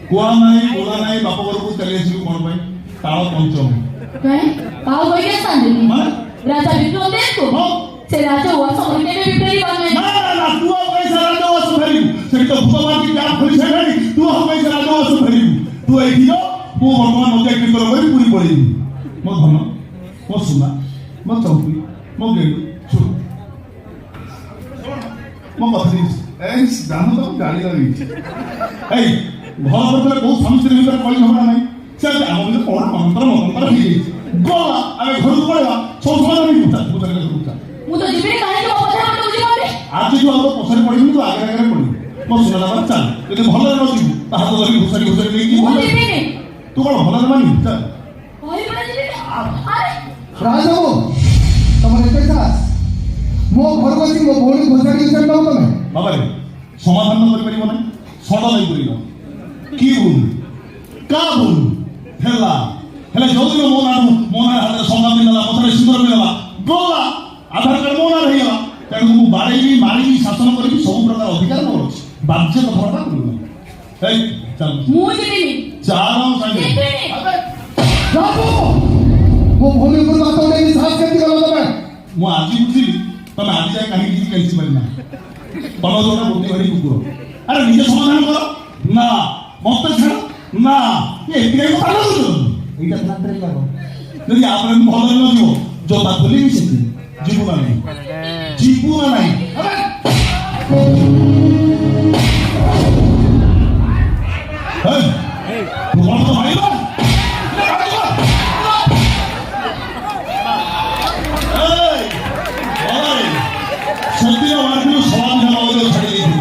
କୁହା ନାହିଁ ବୋଲା ନାହିଁ ବାପ ଘରକୁ ଚାଲି ଆସିବୁ କଣ ପାଇଁ? ତାଳ ପଞ୍ଚମ ताऊ कोई क्या सांधे राजा विक्रम देव को से राजा हुआ समझ के भी विपरीत बात नहीं ना तू अब कैसे राजा हुआ सुधरी से तो भगवान की क्या खोली से नहीं तू अब कैसे राजा हुआ सुधरी तू एक दिनो वो भगवान मते की तरह वही पूरी पड़ी मो धन मो सुना मो चौकी मो गेलु छु मो कथि ए जानो तो गाड़ी लगी ए घर पर बहुत समस्या भीतर कोई झगड़ा नहीं से हम जो कोन मंत्र ही गोला अबे घर को पड़ेगा सब समय नहीं पूछा पूछा मु तो जीवे काहे के पछा मत बुझी पाबे आज जो हम पछरे पड़िबी तो आगे आगे पड़ी मो सुना बात चल यदि भलो न जीव ता हाथ धरि घुसरी घुसरी लेकी मु जीवे नहीं तू कोन भलो न मानी चल भाई बड़ा जीवे अरे राजा तमरे कैसा मो घर को मो भौणी घुसरी घुसरी न तमे बाबा रे समाधान कर परिबो नहीं सडा नहीं परिबो की भूल का भूल हेला हेला जोदिन मोना हाथ संगा मिलला पथरे सुंदर मिलला गोला आधार कार्ड मोना रहिला तेणु मु बाड़ेबी मारिबी शासन करबी सब प्रकार अधिकार मोर अछि बाध्य कथाटा करिबो ए चल मु जीवे नहीं चारों संगे बाबू मो भौणी को बात नहीं साथ करती गलो तमे मु आज बुझिली तमे आज जाय काहे किछि कैछि परिना तमे जोटा बुद्धि भरी कुकुर अरे निजे समाधान करो ना मत छाड़ ना ये इतने को पालो तो एटा प्लांटर लागो यदि आपन भलो न जीवो जो बात बोली भी सेती जीवना नहीं अरे हे तू तो मारिबा सत्य वाक्य समाधान होले छाडी देबी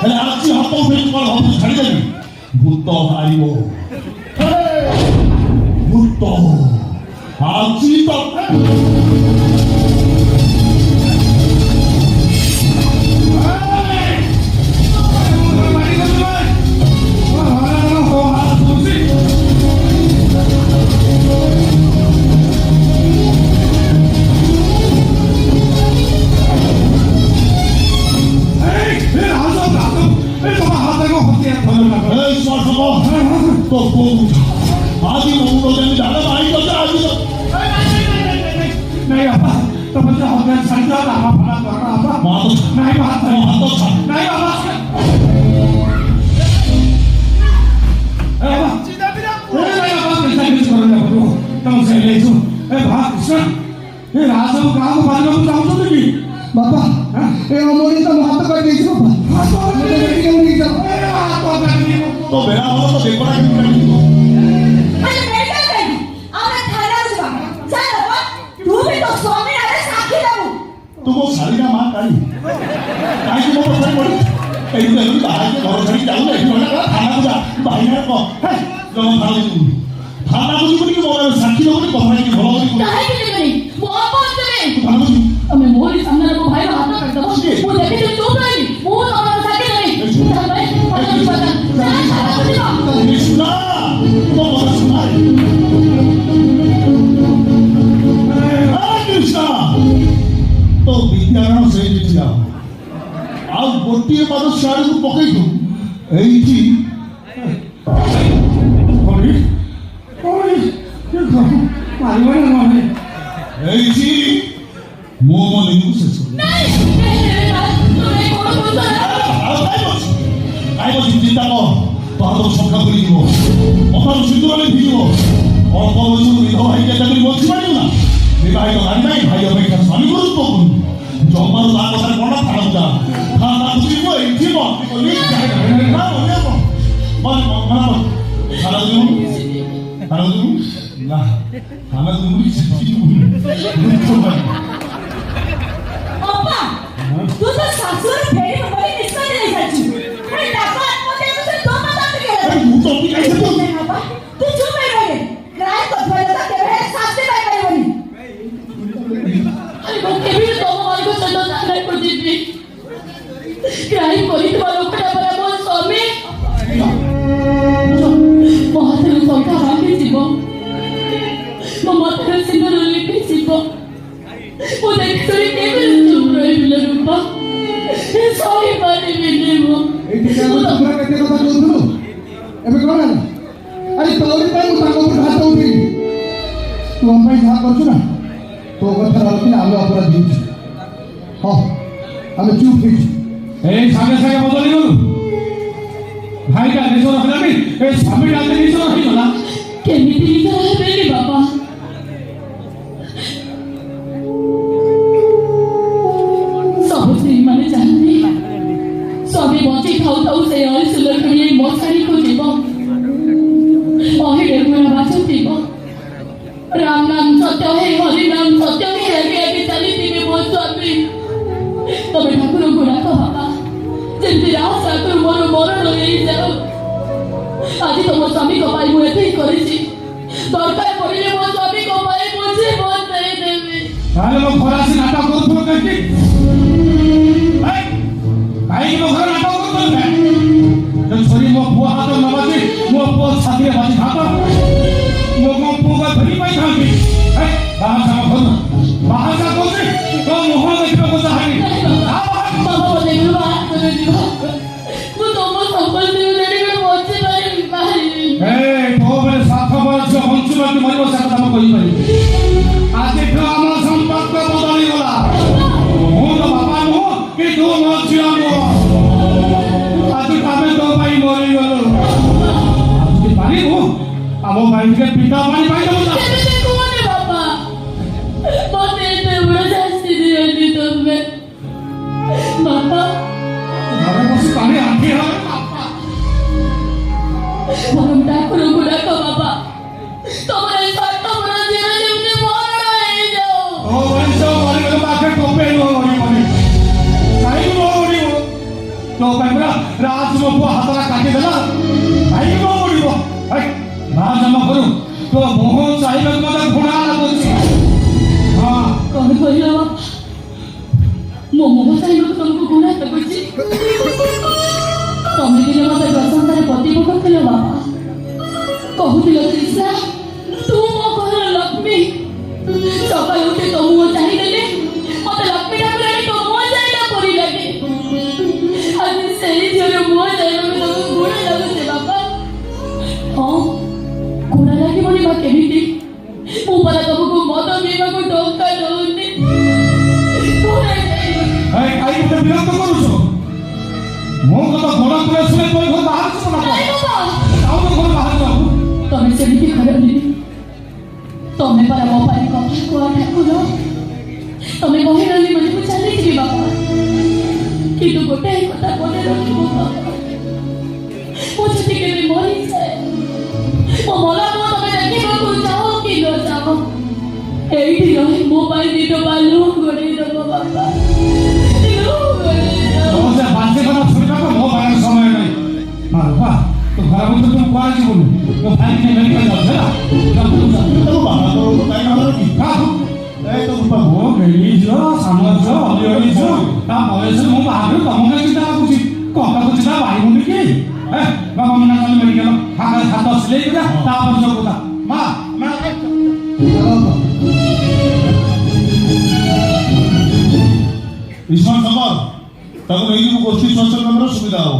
हेले आज हाथ उठेई कोन हाथ छाडी देबी भूत हारिबो भूत आजी तो आज ही लोगों को जल्दी डाला भाई को जा आज नहीं बाबा तमे तो होटल संजा दामा फला कर बाबा मां नहीं बात तो नहीं बाबा सीधा बिना नहीं बाबा कैसा कुछ करो ना बोलो तुम से ले जो ए भाग कृष्ण ए राजा को काम बाजू को जाओ तो नहीं बाबा ए अमोरी तो हाथ कर दे जो हाथ कर दे के नहीं जाओ ए हाथ कर दे तो बेरा हो तो देखो ना कि अरे बेटा कहीं आमे थाना जुबा चल बाबा तू भी तो स्वामी आले साथी लगू तू वो सारी ना मां काई को पछरे पड़ी एई तो बाहर के घर छड़ी जाऊ नहीं होला थाना को जा बाहर को हे जो थाना को जीवन की मोर साथी लोग को भाई की भलो काहे के नहीं मोर को तमे थाना को हमें मोरी सामने को भाई हाथ कर दो वो देखे तो चुप रही वो हमारा साथी नहीं चल भाई पता पता नहीं सुना तो बोला सुना कृष्णा तो विद्यारण से जिया आज गोटी पाद साड़ी को पकई दू एठी ओरी ओरी ये कहू पाइबो ना माने एठी मो मन नहीं से नहीं नहीं कोन कोन आइबो चिंता को पाद संख्या करी दिबो अथर सिंदूर भिजिबो और कोन विधवा भाई के चाकरी बची पाइबो ना विवाहित नारी नहीं भाई अपेक्षा स्वामी गुरुत्वपूर्ण जमार लाग सारे कोन थाना जा थाना बुझिबो एठी को बोली ना बोले को मन थाना जो ना थाना जो मुझे सिटी अप्पा तू तो सासुर फेरी बोली निस्ता नहीं जाची अरे डाका आत्महत्या से दो माता के अरे तू तो कैसे तो नहीं बाबा तू चुप रह रे ग्राय को भरदा के है साथी भाई भाई बोली अरे वो के भी तो मार को सदा नहीं पड़ती थी ग्राय कोई तो लोकटा पर बोल स्वामी बहुत संख्या भागी जीवो ममता सिंदूर लिपि जीवो वो देख तो के भी चुप रह बिना रूपा ସହି ପାରିବିନି ମୁଁ। ଏଇଠି କେତେ କଥା କହୁଥିଲୁ ଏବେ କଣ ହେଲା? ଆରେ ତୋରି ପାଇଁ ମୁଁ ତାଙ୍କ ଉପରେ ହାତ ଉଠେଇଲି। ତୁ ଆମ ପାଇଁ ଯାହା କରୁଛୁ ନା ତୋ କଥାରେ ଅଲଗା ଆମେ ଅପରାଧୀ ହେଇଛୁ। ହଁ ଆମେ ଚୁପ୍ ହେଇଛୁ। এই সামনে সামনে বদলি গেল ভাইটা নিজর হলানি এই স্বামীটা নিজর হইগলা କେମିତି ନିଜ ହେବେନି ବାପା? ସବୁ ସ୍ତ୍ରୀମାନେ ଚାହାନ୍ତି ସ୍ୱାମୀ ବଞ୍ଚି ଥାଉ ଥାଉ ସେ ଅଳି ସୁଲକ୍ଷଣୀ ମଶାଣିକୁ ଯିବ, ଅହି ଡେଗୁଣା ବାଛୁଥିବ, ରାମ ନାମ ସତ୍ୟ ହେ ହରି ନାମ ସତ୍ୟ ହେ ଆଗେ ଆଗେ ଚାଲିଥିବେ ମୋ ସ୍ୱାମୀ। ତମେ ଠାକୁରଙ୍କୁ ଡାକ ବାପା, ଯେମିତି ରାସ ଠାକୁର ମୋର ମରଣ ହେଇଯାଉ। ଆଜି ତମ ସ୍ୱାମୀଙ୍କ ପାଇଁ ମୁଁ ଏତିକି କରିଛି, ଦରକାର ପଡ଼ିଲେ ମୋ ସ୍ୱାମୀଙ୍କ ପାଇଁ ମୁଁ ଜୀବନ ଦେଇଦେବି। তাহলে মো ফরাসি নাটক করছো কাকি কাই মো ঘর নাটক করছো না তো সরি মো পুয়া হাত নবাজি মো পুয়া ছাতিয়ে বাজি হাত মো পুয়া ধরি পাই থাকি বাহাসা মো বাহাসা করছি তো মোহ দেখিবা কথা হানি ବାବା ମୋତେ ବାହାର କରିଦିଅ, ମୁଁ ତମ ସମ୍ପତ୍ତି ଜାଣିକି ବଞ୍ଚି ପାରିବି। এই তো বলে সাত বছর হঞ্চুবাকি মরিব সে কথা মো কই পারি আজকে তো আমার সম্পর্ক বদলি গলা মো তো বাবা মো কি তু মো ঝিও মো আজকে আমি তো পাই মরি গলো আজকে পারি মো ଆମ ଭାଇকে ପିତା ପାଣି ପାଇ ଦେବ ନା କେମିତି କୁହନି ବାପା, ମୋତେ ଏତେ ବଡ଼ ଶାସ୍ତି ଦିଅନି ତମେ ବାପା। ଘରେ ବସି ପାଣି ଆଣ୍ଠି ହେଲେ ବରଂ ଠାକୁରଙ୍କୁ ଡାକ ବାପା, ତମର ଏ ସ୍ୱାର୍ଥପର ଝିଅ ଯେମିତି ମରଣ ହେଇଯାଉ। ଓ ମଣିଷ ମରିଗଲେ ପାଖେ ଟୋପେ ନୁହଁ ମରିବନି କାହିଁକି ନୁହଁ ମରିବ ତୋ ପାଇଁ ପୁରା ରାଜ ମୋ ପୁଅ ହାତଟା କାଟିଦେଲା କାହିଁକି ନୁହଁ ମରିବ ରାଜ ଆମ ଘରୁ ତୋ ମୁହଁ ଚାହିଁବାକୁ ମୋତେ ଘୃଣା ଲାଗୁଛି ହଁ କଣ କହିଲ ବାପା? ମୋ ମୁହଁ ଚାହିଁବାକୁ ତମକୁ ଘୃଣା ଲାଗୁଛି? ତମେ ଦିନେ ମୋତେ ପ୍ରଶଂସାରେ ପ୍ରତିଭ କରିଥିଲ ବାପା, କହୁଥିଲ ତୃଷା ତୁ ମୋ ଘରର ଲକ୍ଷ୍ମୀ। ସକାଳୁ ଉଠି ତୋ ମୁହଁ ଚାହିଁଦେଲେ ମୋତେ ଲକ୍ଷ୍ମୀ ଠାକୁରାଣୀ ତୋ ମୁହଁ ଚାହିଁଲା ପରି ଲାଗେ। ଆଜି ସେଇ ଝିଅର ମୁହଁ ଚାହିଁବାକୁ ତମକୁ ଘୃଣା ଲାଗୁଛି ବାପା? ହଁ, ଘୃଣା ଲାଗିବନି ବା କେମିତି? ମୁଁ ପରା ତମକୁ ମଦ ପିଇବାକୁ ଟଙ୍କା ଦଉନି। ଘୃଣା ଲାଗିବନି। କାହିଁକି ମୋତେ ବିରକ୍ତ କରୁଛ ମୋ କଥା ଗୋଡ଼ ତଳେ ଶୁଣେ ତୋ ଘର ବାହାରୁଛ ନା ନାଇଁ ବାପା, ଆଉ ଘର ବାହାରୁଛ ତମେ ସେମିତି ଖରାପନି। ତମେ ପରା ମୋ ପାଇଁ କଥା କୁହା ଠାକୁର। ତମେ କହିଲନି ବୋଲି ମୁଁ ଚାଲିଯିବି ବାପା, କିନ୍ତୁ ଗୋଟାଏ କଥା ମନେ ରଖିବ ବାପା, ମୁଁ ଯଦି କେବେ ମରିଯାଏ ମୋ ମନକୁ ତମେ ଦେଖିବାକୁ ଚାହଁ କି ନ ଚାହଁ ଏଇଠି ରହି ମୋ ପାଇଁ ଦି ଟଙ୍କା ଲୁହ ଗୋଡ଼େଇ ଦେବ ବାପା, ଲୁହ ଗୋଡ଼େଇ ଦେବ। ସେ ବାଜେ କଥା ଶୁଣିବାକୁ ମୋ ପାଖରେ ସମୟ ନାହିଁ ମା ବାପା ତୁ ଘର ଭିତରେ ତୁ କୁଆଡ଼େ ଯିବୁନି ତୋ ଭାଇକି ମେଡ଼ିକାଲ ଯାଉଛି ହେଲା ତାକୁ ବାହା କରନ୍ତୁ କାହିଁ ବାହାର କି କାହାକୁ ଏ ତ ରୂପା ମୋ ଗେଳି ଝିଅ ସାନ ଝିଅ ଅଲିଅଳି ଝିଅ ତା ବୟସରେ ମୋ ବାହାଘର ତମକୁ ଚିନ୍ତା ଲାଗୁଛି କଟାକୁ ଚିନ୍ତା ବାହାରିବୁନି କି ବାବା ମନା କଲେ ମେଡ଼ିକାଲ ହାତ ସିଲେଇ କରିବା ତାପରେ ସବୁ କଥା ମା ମା ବିସ୍ମୟ ଶଙ୍କର ତାକୁ ନେଇକି ଗୋଷ୍ଠୀ ସ୍ୱାସ୍ଥ୍ୟ କେନ୍ଦ୍ର ସୁବିଧା ହବ।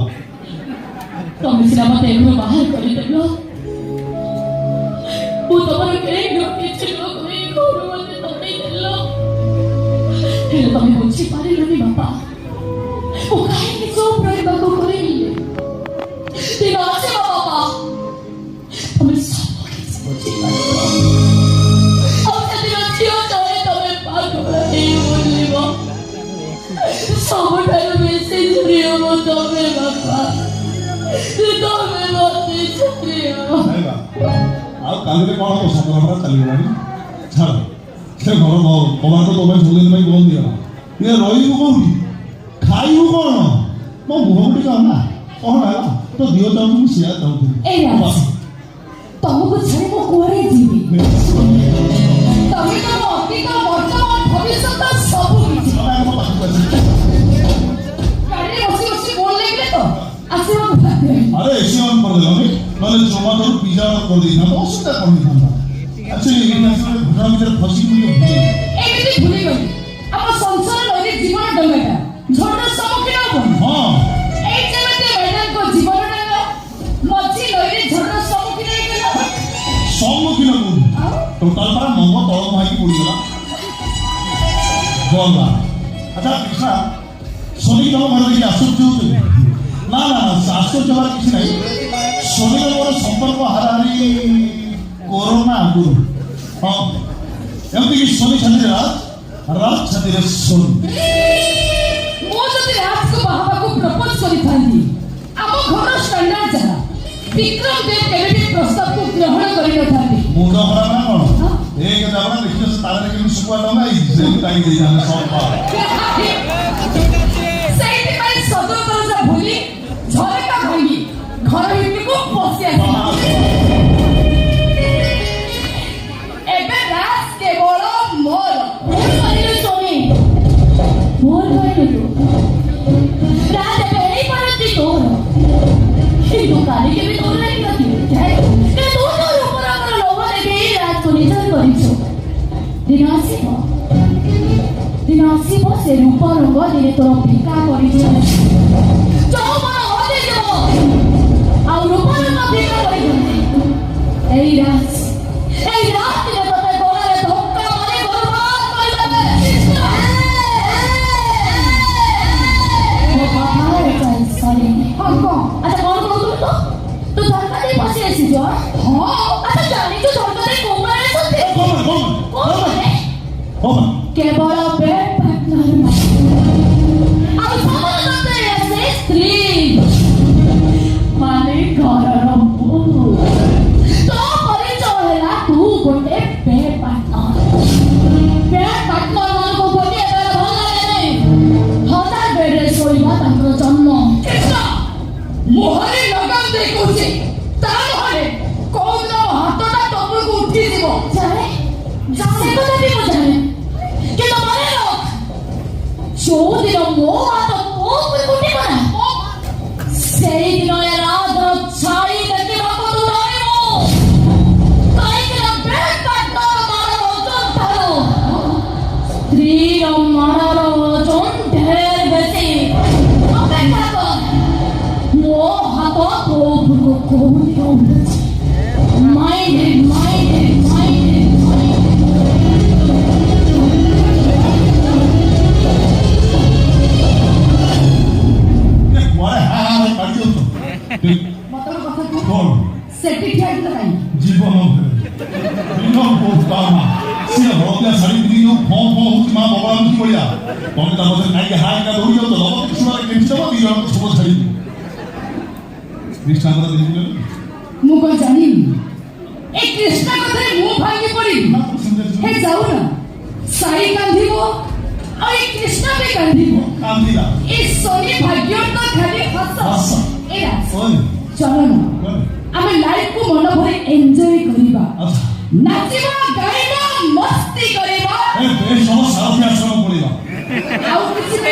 ତମେ ସିନା ମୋତେ ଏଘରୁ ବାହାର କରିଦେଲ, ମୁଁ ତମର କେହି କିଛି ନ କହି ଘରୁ ମୋତେ ତମେଇ ଦେଲ। ହେଲେ ତମେ ବୁଝିପାରିଲନି ବାପା, ମୁଁ କାହିଁକି ଚୁପ୍ ରହିବାକୁ କହିଲି? ଦିନ ଆସିବ ବାପା, ତମେ ସବୁ କିଛି ବୁଝିପାରିବ। ଆଉ ସେଦିନ ଝିଅ ତଳେ ତମେ ପାଗଳ ହେଇ ବୁଲିବ। ସବୁଠାରୁ ବେଶୀ ଝୁରି ହବ ତମେ ବାପା, ତମେ ମୋତେ ଝୁରି ହବ। ଆଉ କାଲିରେ କ'ଣ ହବ ସଂଗ୍ରାମଟା ଚାଲିଗଲାଣି ଛାଡ଼ ସେ ଘର କବାଟ ତୋ ପାଇଁ ସବୁଦିନ ପାଇଁ ବନ୍ଦ ହେଇଗଲା। ଇଏ ରହିବୁ କୋଉଠି ଖାଇବୁ କ'ଣ ମୋ ମୁହଁକୁ ଟିକେ ଅନା କ'ଣ ହେଲା ତୋ ଦିଅ ଚାହୁଁଛୁ ମୁଁ ସେୟା ଚାହୁଁଥିଲି। ଏ ରାଜ, ତମକୁ ଛାଡ଼ି ମୁଁ କୁଆଡ଼େ ଯିବି? ତମେ ତମ ଅତୀତ ବର୍ତ୍ତମାନ ଭବିଷ୍ୟତ ସବୁ କିଛି ଗାଡ଼ିରେ ବସି ବସି ବୋଲ ଲାଗିଲେ ତ ଆସିବାକୁ ବାଧ୍ୟ। ଆରେ ଏସି ଅନ୍ କରିଦେଲନି ନହେଲେ ଜୋମାଟୋରୁ ପିଜା ଅର୍ଡର କରିଦେଇଥାନ୍ତା ଅସୁବିଧା କ'ଣ ହେଇଥାନ୍ତା। ଆକ୍ଚୁଆଲି ଘଟଣା ଭିତରେ ଫସିକି ଏମିତି ଭୁଲିଗଲି ଆମ ସଂସାର ନଦୀ ଜୀବନ ଡଙ୍ଗାଟା ଝଡ଼ର ସମ୍ମୁଖୀନ ହବନି। গলা আচ্ছা কৃষ্ণা শনি তম ঘরে দেখি আশ্চর্য হচ্ছে না না আশ্চর্য হওয়ার কিছু নাই শনির মোর সম্পর্ক হারাহারি করোনা আগুন হ্যাঁ এমনকি শনি ছাতিরে রাত ছাতিরে শনি ମୁଁ ଯଦି ରାଜକୁ ବାହାବାକୁ ପ୍ରପୋଜ କରିଥାନ୍ତି ଆମ ଘର ଷ୍ଟାଣ୍ଡାର୍ଡ ଯାହା ବିକ୍ରମ ଦେବ କେବେ ବି ପ୍ରସ୍ତାବକୁ ଗ୍ରହଣ କରିନଥାନ୍ତି ମୁଣ୍ଡ ଖରାପ ନା କଣ ଏକ ଯାବନା ଦେଖିଲେ ସେ ତାରରେ କେମିତି ଶୁଖୁଆ ଲଗାଇ ସେ କାଇ ଦେଇଥାନ୍ତେ ସଫା ସେଇଥିପାଇଁ ସଦରଦରଜା ଭୁଲି ଝରକା ଭାଙ୍ଗି ଘର ଭିତରକୁ ପଶି ଆସିଲା ଏବେ ରାଜ କେବଳ ମୋର କହିଲୁ ଶୁଣି ମୋର କହିଲୁ ତୁ ରାଜ ଏବେ ହେଇପାରନ୍ତି ତୋର କିନ୍ତୁ କାଲି କେବେ ତୋର ଲାଗିନଥିବ ତୁ ତୋ ରୂପର ଆମର ଲୋଭ ଦେଖେଇ ରାଜକୁ ନିଜର କରିଛୁ ଦିନ ଆସିବ ସେ ରୂପ ରଙ୍ଗ ଦିନେ ତୋର ଫିକା କରିଯିବ ଯୌବନ ହଜିଯିବ ଆଉ ରୂପ ରଙ୍ଗ ଫିକା କରିବନି ଏଇ ରାଜ ଦିନେ ତୋତେ ଗୋଡ଼ରେ ଧକ୍କା ମାରି ବରବାଦ କରିଦେବେ ମୋ କଥାରେ ସରି ହଁ କହ ଆଚ୍ଛା କଣ କହୁଥିଲୁ ତୁ ଝରକା ଦେଇ ପଶି ଆସିଛୁ ହଁ ଆଚ୍ଛା ଜାଣିଛୁ ଝରକା ଦେଇ କୋଉମାନେ ଆସନ୍ତି Woman. କେବଳ ବେଡ୍ ପାର୍ଟନର ଆଉ ସମସ୍ତେ ଆସେ ସ୍ତ୍ରୀ ମାନେ ଘରର ବୋହୂ ତୋ ପରିଚୟ ହେଲା ତୁ ଗୋଟେ ବେଡ୍ ପାର୍ଟନର ମାନଙ୍କୁ ଗୋଟିଏ ବେଡ୍ ଭଲ ଲାଗେ ନାହିଁ ହଜାର ବେଡ୍ରେ ଶୋଇବା ତାଙ୍କର ଜନ୍ମ କୃଷ୍ଣ ମୁହଁରେ ଲଗାମ ଦେଇ କହୁଛି ତା ନହେଲେ କୋଉଦିନ ହାତଟା ତମକୁ ଉଠିଯିବ ଜାଣେ ସେ କଥା ବି ମୁଁ ଜାଣେ କିନ୍ତୁ ମନେ ରଖ ଯୋଉଦିନ ମୋ ହାତ ମୋ ଉପରକୁ ଉଠିବ ନା ସେଇଦିନ ଏ ରାଜର ଛାଇ ଦେଖିବାକୁ ତୁ ରହିବୁ କାହିଁକିନା ବେଡ୍ ପାର୍ଟନର ମାରର ଓଜନ ଠାରୁ ସ୍ତ୍ରୀର ମାରର ଓଜନ ଢେର ବେଶୀ ଅପେକ୍ଷା କର ମୋ ହାତ ତୋ ଉପରକୁ କୋଉଦିନ ଉଠୁଛି ମାଇଣ୍ଡେଡ୍ ସେଠି ଠିଆ ହେଇଥିଲା କାହିଁ ଜୀବନ ଦିନ ବହୁତ କାମ ସିଏ ହଳଦିଆ ଶାଢ଼ୀ ପିନ୍ଧିକି ଫଁ ଫଁ ହଉଛି ମା ବବଳାମୁଖୀ ଭଳିଆ ତମେ ତା ମধ্যে ଖାଇକି ହାଇକା ଦୌଡ଼ି ଯାଉଛ ଦବ ଶୁଣାରେ କେମିତି ଦବ ଦି ଜଣଙ୍କ ସବୁ ଛାଡ଼ି କୃଷ୍ଣାଙ୍କର ଦେଖିଲେ ମୁଁ କଣ ଜାଣିନି ଏ କୃଷ୍ଣ କଥାରେ ମୁଁ ଭାଙ୍ଗି ପଡ଼ିବି ହେ ଯାଉ ନା ଶାଢ଼ୀ କାନ୍ଧିବ ଆଉ ଏ କୃଷ୍ଣ ବି କାନ୍ଧିବ କାନ୍ଦିଲା ଏ ଶନି ଭାଗ୍ୟ ତ ଖାଲି ହସ ଏରା ଓଇ ଚଲ ନା ଆମେ ଲାଇଫକୁ ମନ ଭରି ଏନ୍ଜୟ କରିବା ଆଚ୍ଛା ନାଚିବା ଗାଇବା ମସ୍ତି କରିବା ଏ ବେଶ ସାରଥି ଆଶ୍ରମ ପଡ଼ିବା ଆଉ କିଛି ବି